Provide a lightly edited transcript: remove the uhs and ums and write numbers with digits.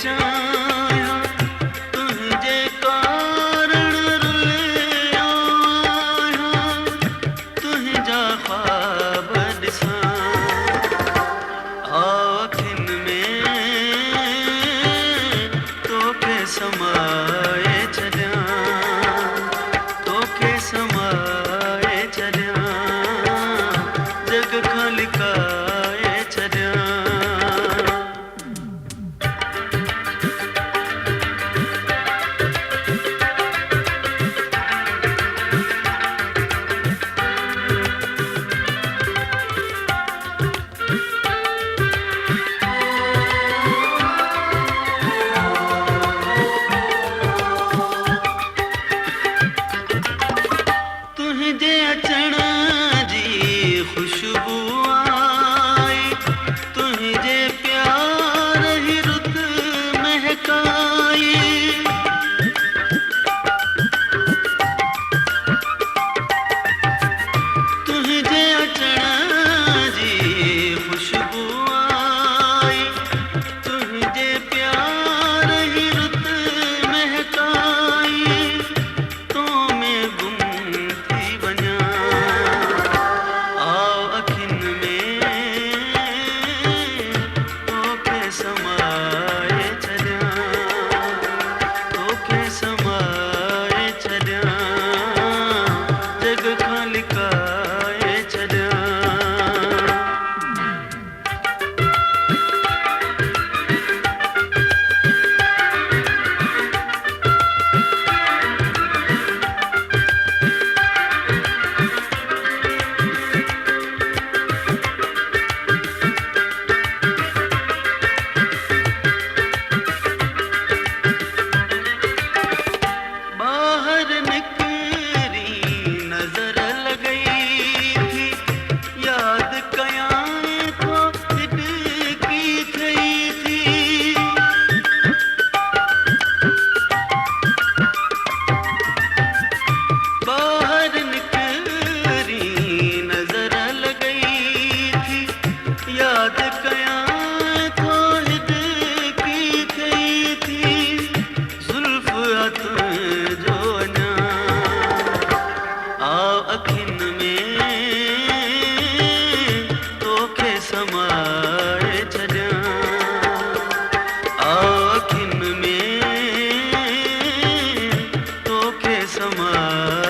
चाहियां तुंहिंजे कारण रुलियो आहियां तुंहिंजा ख्वाब ॾिसां अखियुनि में तोखे समाए छॾियां तोखे समाए छॾियां जग खां लिकाए छॾियां तुंहिंजे अचण जी ख़ुशबू आई तुंहिंजे प्यार ही रुत महकाई तुंहिंजे अचण जी ख़ुशबू आई तुंहिंजे प्यार ही रुत महकाई तो में गुम थी वञां आओ अखियुनि में तोखे समाए छॾियां तोखे समाए छॾियां जग खां लिकाए छॾियां बाहर निकरी नजर लगई थी याद कयां तो हिडकी थई थी बाहर निकरी नजर लगई थी याद कयां तो हिडकी थई थी जुल्फ हथ जो अञा आओ अखियुनि में तोखे समाए छॾियां आओ अखियुनि में तोखे समाए